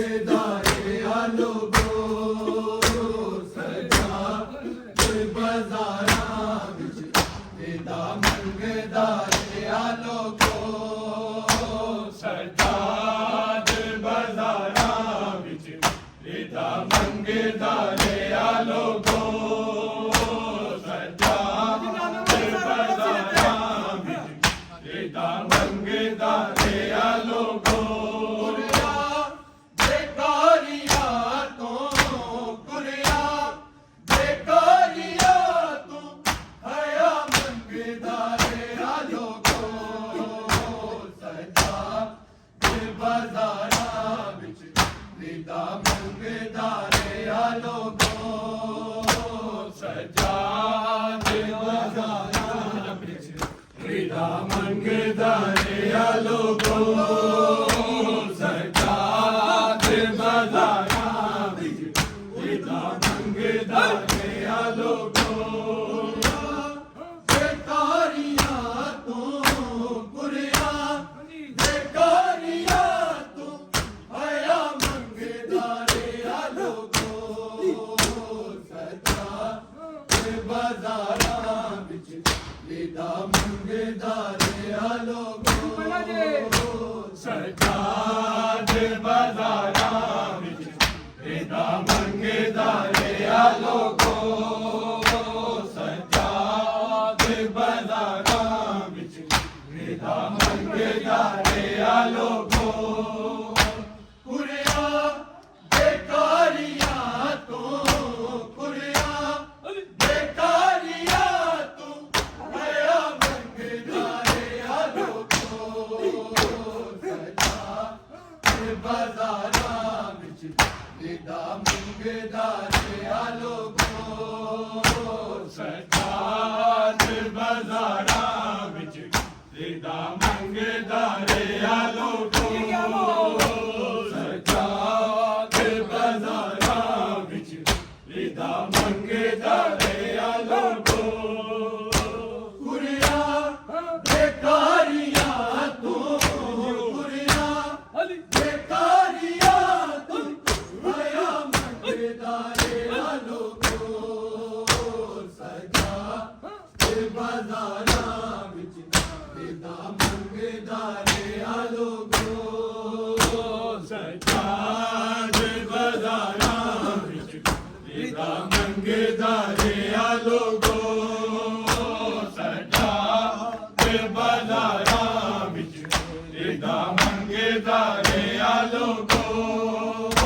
ਮੰਗਦਾ ਰਿਹਾ ਲੋਗੋ ਸਜਾ ਦੇ ਬਾਜ਼ਾਰਾਂ ਵਿੱਚ ਇਹਦਾ ਮੰਗਦਾ ਰਿਹਾ ਲੋਗੋ ਸਜਾ ਦੇ ਬਾਜ਼ਾਰਾਂ ਵਿੱਚ ਇਹਦਾ ਮੰਗਦਾ ਰਿਹਾ ਲੋਗੋ ਸਜਾ ਦੇ ਬਾਜ਼ਾਰਾਂ ਵਿੱਚ ਇਹਦਾ ਮੰਗਦਾ ਰਿਹਾ ਲੋਗੋ ਬਾਜ਼ਾਰਾਂ ਵਿੱਚ ਰੀਦਾ ਮੰਗਦਾ ਰਿਹਾ ਲੋਗੋ ਸਜਾ ਦੇ ਬਾਜ਼ਾਰਾਂ ਵਿੱਚ ਰੀਦਾ ਮੰਗਦਾ ਰਿਹਾ ਲੋਗੋ ਸਜਾ ਦੇ ਬਾਜ਼ਾਰਾਂ ਵਿੱਚ ਰੀਦਾ ਮੰਗਦਾ ਰਿਹਾ ਲੋਗੋ ਬਾਜ਼ਾਰਾਂ ਵਿੱਚ ਰੀਦਾ ਮੰਗਦਾ ਰਿਹਾ ਲੋਗੋ ਸਜਾ ਦੇ ਬਾਜ਼ਾਰਾਂ ਵਿੱਚ ਰੀਦਾ ਮੰਗਦਾ ਰਿਹਾ ਲੋਗੋ ਸਜਾ ਦੇ ਬਾਜ਼ਾਰਾਂ ਵਿੱਚ ਰੀਦਾ ਮੰਗਦਾ ਰਿਹਾ ਲੋਗੋ ਬਾਜ਼ਾਰਾਂ ਵਿੱਚ ਰੀਦਾ ਮੰਗਦਾ ਰਿਹਾ ਲੋਗੋ ਸਜਾ ਦੇ ਬਾਜ਼ਾਰਾਂ ਵਿੱਚ ਰੀਦਾ ਮੰਗਦਾ ਰਿਹਾ ਲੋਗੋ ਸਜਾ ਦੇ ਬਾਜ਼ਾਰਾਂ ਵਿੱਚ ਰੀਦਾ ਮੰਗਦਾ ਰਿਹਾ ਲੋਗੋ ਕੁੜੀਆਂ ਬੇਕਾਰੀਆਂ ਤੋਂ ਬਾਜ਼ਾਰਾਂ ਵਿੱਚ ਰੀਦਾ ਮੰਗਦਾ ਰਿਹਾ ਲੋਗੋ ਸਜਾ ਦੇ ਬਾਜ਼ਾਰਾਂ ਵਿੱਚ ਰੀਦਾ ਮੰਗਦਾ ਰਿਹਾ ਲੋਗੋ ਸਜਾ ਦੇ ਬਾਜ਼ਾਰਾਂ ਵਿੱਚ ਰੀਦਾ ਮੰਗਦਾ ਰਿਹਾ ਲੋਗੋ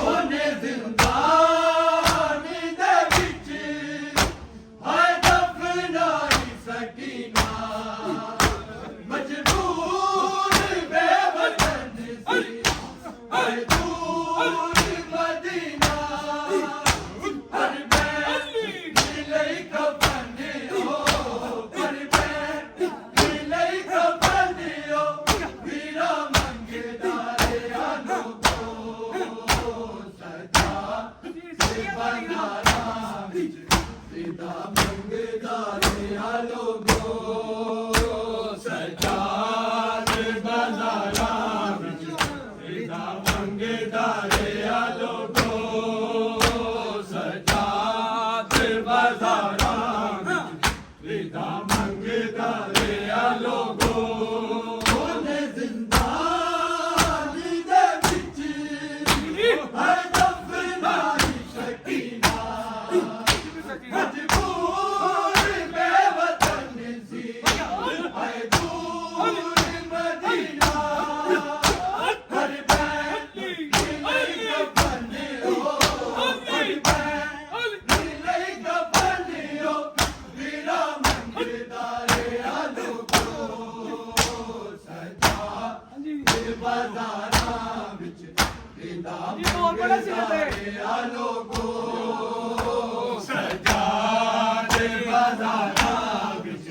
ਉਹਨੇ ਜ਼ਿੰਦਾਨੀ ਦੇ ਵਿੱਚ ਹਾਏ ਦਫਨਾਈ ਸਕੀਨਾ ਮਜਬੂਰ ਬੇਵਤਨ ਸੀ ਹਾਏ ਦੂਰ ਮਦੀਨਾ ਹਰ ਬੈਠ ਮਿਲੇ ਕਫਨ ਹੋ ਹਰ ਬੈਠ ਮਿਲੇ ਕਫਨ ਹੋ ਵੀਰਾ ਮੰਗਦਾ ਰਿਹਾ ਲੋਗੋ ਸਜਾ ਦੇ ਬਾਜ਼ਾਰਾਂ ਵਿੱਚ ਰੀਦਾ ਮੰਗਦਾ ਰਿਹਾ ਲੋਗੋ ਸਜਾ ਦੇ ਬਾਜ਼ਾਰਾਂ ਵਿੱਚ ਰੀਦਾ ਮੰਗਦਾ ਰਿਹਾ ਲੋਗੋ ਸਜਾ ਦੇ ਬਾਜ਼ਾਰਾਂ ਵਿੱਚ ਰੀਦਾ ਮੰਗਦਾ ਰਿਹਾ ਲੋਗੋ ਉਹਨੇ ਜ਼ਿੰਦਾਨੀ ਦੇ ਵਿੱਚ ਹਰ ਦਫਨਾਈ ਸਕੀਨਾ ਮਜਬੂਰ ਬੇਵਤਨ ਸੀ ਹਾਏ ਦੂਰ ਮਦੀਨਾ ਹਰ ਬੈਠ ਮਿਲੇ ਕਫਨ ਹੋ ਹਰ ਬੈਠ ਮਿਲੇ ਕਫਨ ਹੋ ਵੀਰਾ ਮੰਗਦਾ ਰਿਹਾ ਲੋਗੋ ਸਜਾ ਦੇ ਬਾਜ਼ਾਰਾਂ ਵਿੱਚ ਰੀਦਾ ਮੰਗਦਾ ਰਿਹਾ ਲੋਗੋ ਸਜਾ ਦੇ ਬਾਜ਼ਾਰਾਂ ਵਿੱਚ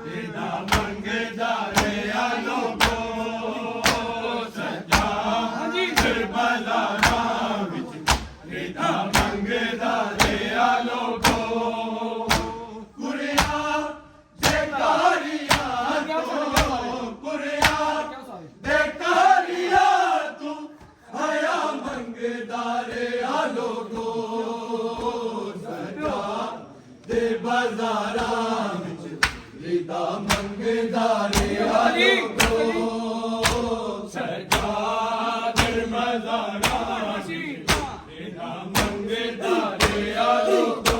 ਰੀਦਾ ਮੰਗਦਾ ਰਿਹਾ ਲੋਗੋ ਸਜਾ ਦੇ ਬਾਜ਼ਾਰਾਂ ਵਿੱਚ ਰੀਦਾ ਮੰਗਦਾ ਰਿਹਾ ਲੋਗੋ ਕੁੜੀਆਂ ਬੇਕਾਰੀਆਂ ਤੋਂ ਕੁੜੀਆਂ ਬੇਕਾਰੀਆਂ ਤੋਂ ਹਾਇਆ ਮੰਗ ਮੰਗਦਾਰੇ ਆ ਲੋਗੋ ਸਰਕਾਰ ਦੇ ਬਾਜ਼ਾਰਾਂ ਵਿੱਚ ਰੀਤਾ ਮੰਗਦਾਰੇ ਆ ਲੋਗੋ ਸਰਕਾਰ ਦੇ ਬਾਜ਼ਾਰਾਂ ਵਿੱਚ ਰੀਤਾ ਮੰਗਦਾਰੇ ਆ ਲੋਗੋ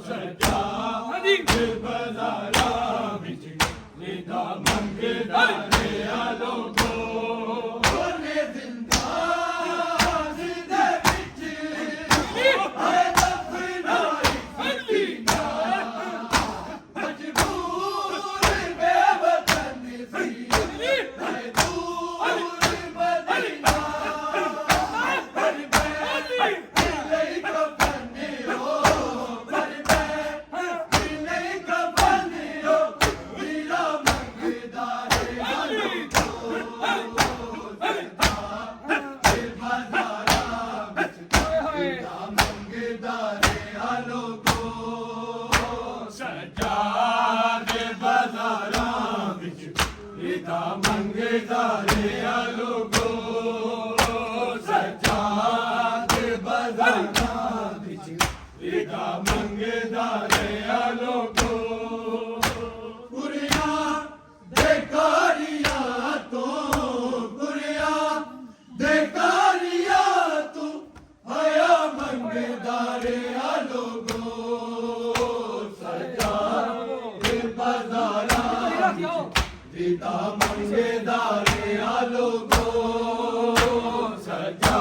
ਸਰਕਾਰ ਦੇ ਬਾਜ਼ਾਰਾਂ ਵਿੱਚ ਰੀਤਾ ਮੰਗਦਾਰੇ ਆ ਲੋਗੋ ਮੰਗਦਾਰੇ ਆ ਲੋਗੋ ਸੱਚਾ ਦੇ ਬਾਜ਼ਾਰਾਂ ਵਿੱਚ ਰੀਤਾ ਮੰਗਦਾਰੇ ਆ ਲੋਗੋ ਕੁੜੀਆਂ ਦੇ ਕਾਰੀਆਂ ਤੋਂ ਕੁੜੀਆਂ ਦੇ ਕਾਰੀਆਂ ਤੋਂ ਆਇਆ ਮੰਗਦਾਰੇ ਆ ਲੋਗੋ ਸੱਚਾ ਦੇ ਬਾਜ਼ਾਰਾਂ ਵਿੱਚ ਰੀਤਾ ਮੰਗਦਾਰੇ ਆ ਲੋਗੋ ਸੱਚਾ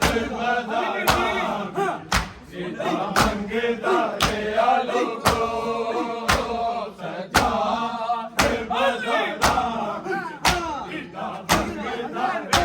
ਦੇ ਬਾਜ਼ਾਰਾਂ ਰੀਤਾ ਮੰਗਦਾਰੇ ਆ ਲੋਗੋ ਸੱਚਾ ਦੇ ਬਾਜ਼ਾਰਾਂ ਰੀਤਾ ਮੰਗਦਾਰੇ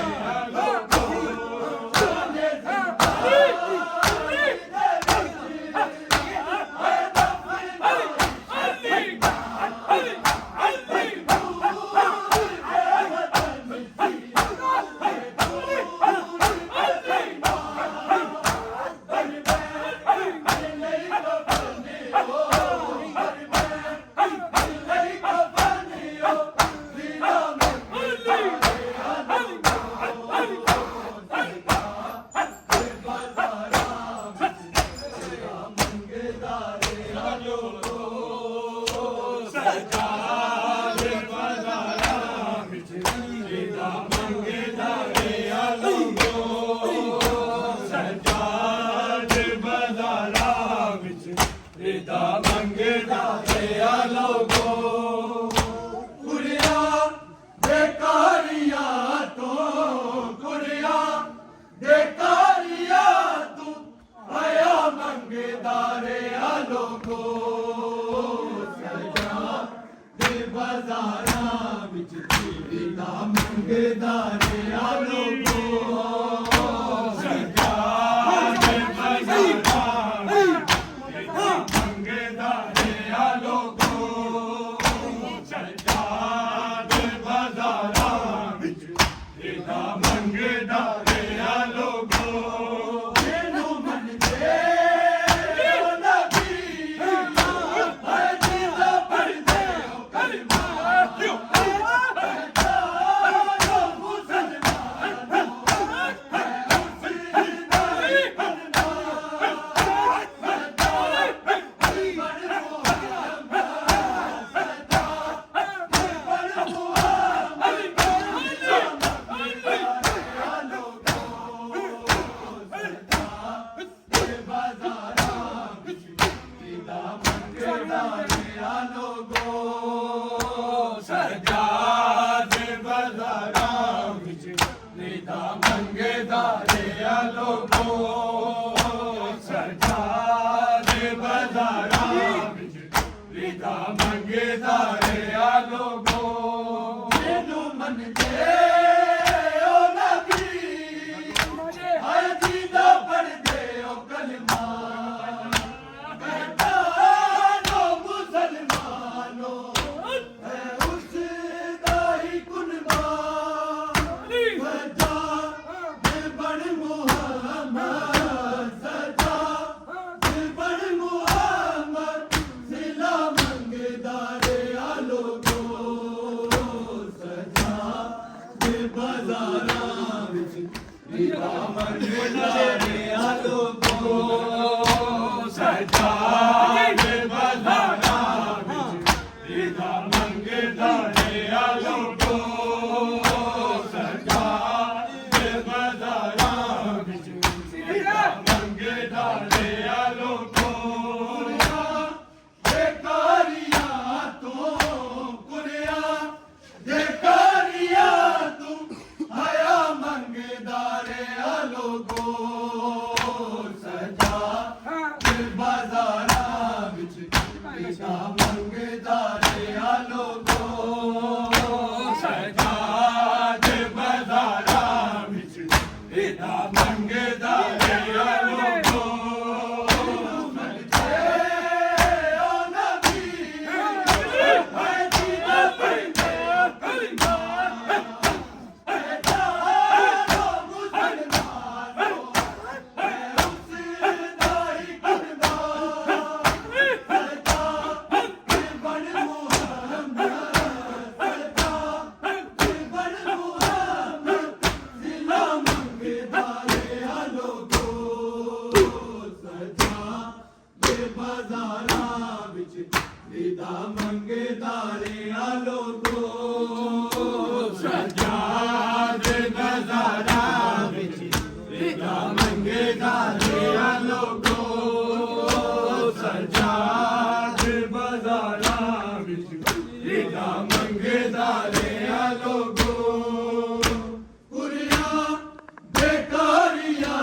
ਆ ਲੋਗੋ ਰੀਤਾ ਮੰਗਦਾਰੇ ਆ ਲੋਗੋ ਕੁੜੀਆਂ ਦੇ ਕਾਰੀਆਂ ਤੋਂ ਕੁੜੀਆਂ ਦੇ ਕਾਰੀਆਂ ਤੋਂ ਆਇਆ ਮੰਗਦਾਰੇ ਆ ਲੋਗੋ ਸੱਚਾ ਦੇ ਬਾਜ਼ਾਰਾਂ ਵਿੱਚ ਰੀਤਾ ਮੰਗਦਾਰੇ ਆ ਲੋਗੋ ਮੰਗਦਾਰੇ ਆ ਲੋਗੋ ਮੈਨੂੰ ਮੰਨਦੇ ਓ ਨਬੀ ਹਜੀ ਦਾ ਪੜਦੇ ਓ ਕਲਮਾ ਜੋ ਮੁਸਲਮਾਨ ਸੱਚਾ ਦੇ ਬਾਜ਼ਾਰਾਂ ਵਿੱਚ ਰੀਤਾ ਮੰਗਦਾਰੇ ਆ ਲੋਗੋ ਸੱਚਾ ਦੇ ਬਾਜ਼ਾਰਾਂ ਵਿੱਚ ਰੀਤਾ ਮੰਗਦਾਰੇ ਆ ਲੋਗੋ ਮੈਨੂੰ ਮੰਨਦੇ ਓ ਨਬੀ ਹਜੀ ਦਾ ਪੜਦੇ ਓ ਕਲਮਾ Muhammad मंगदारे लोगो सजाद बजारा विदा मंगदारे लोगो सजाद बजारा विदा मंगदारे लोगो बेकारिया तू कुरिया बेकारिया तू आया मंगदारे लोगो सजा बाजारा विच विदा मंगदारे लोगो सजा बाजारा विच विदा मंगदारे लोगो बाजारा विच विदा मंगदारे लोगो सजाद बाजारा विच विदा मंगदारे लोगो सजाद बाजारा विच विदा मंगदारे लोगो कुरिया बेकारिया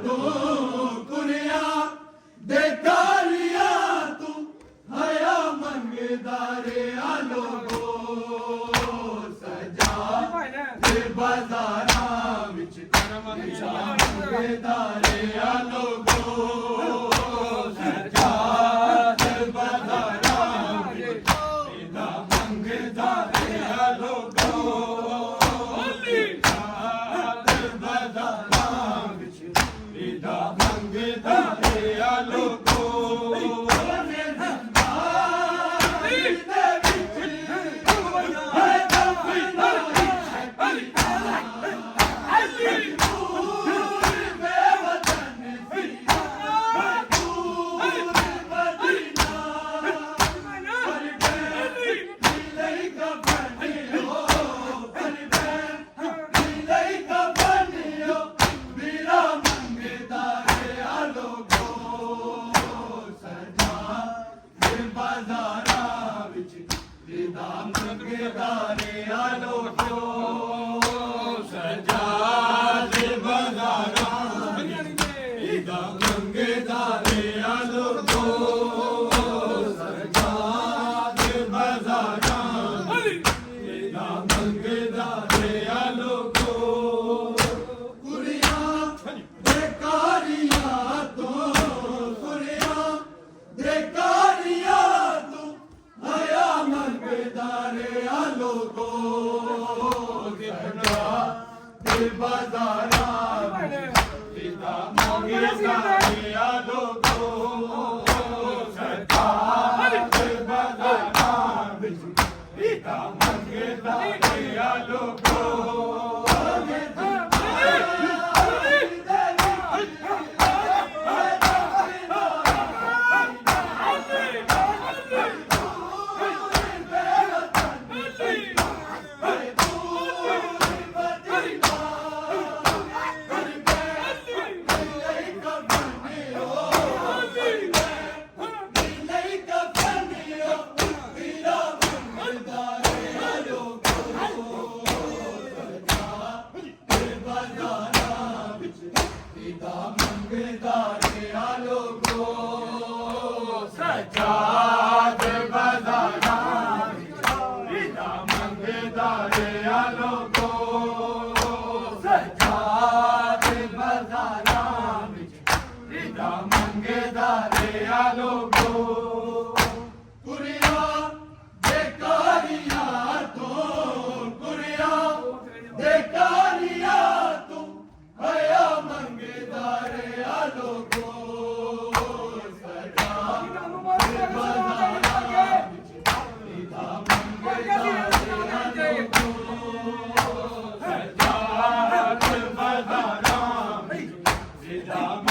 तो कुरिया बेकारिया तू आया मंगदारे लोगो सजा बाजारा विच विदा मंगदारे लोगो सजा बाजारा विच विदा मंगदारे लोगो बाजारा विच विदा मंगदारे लोगो बाजारा विच विदा मंगदारे लोगो सजाद बाजारा विदा मंगदारे लोगो सजाद बाजारा विदा मंगदारे लोगो कुरिया बेकारिया तो कुरिया बेकारिया तू आया मंगदारे लोगो बाजारा विदा मंगदारे लोगो सजाद बाजारा विच विदा मंगदारे लोगो सजाद बाजारा विदा मंगदारे लोगो सजाद बाजारा विदा मंगदारे लोगो कुरिया बेकारिया तो कुरिया बेकारिया तू आया मंगदारे लोगो Go!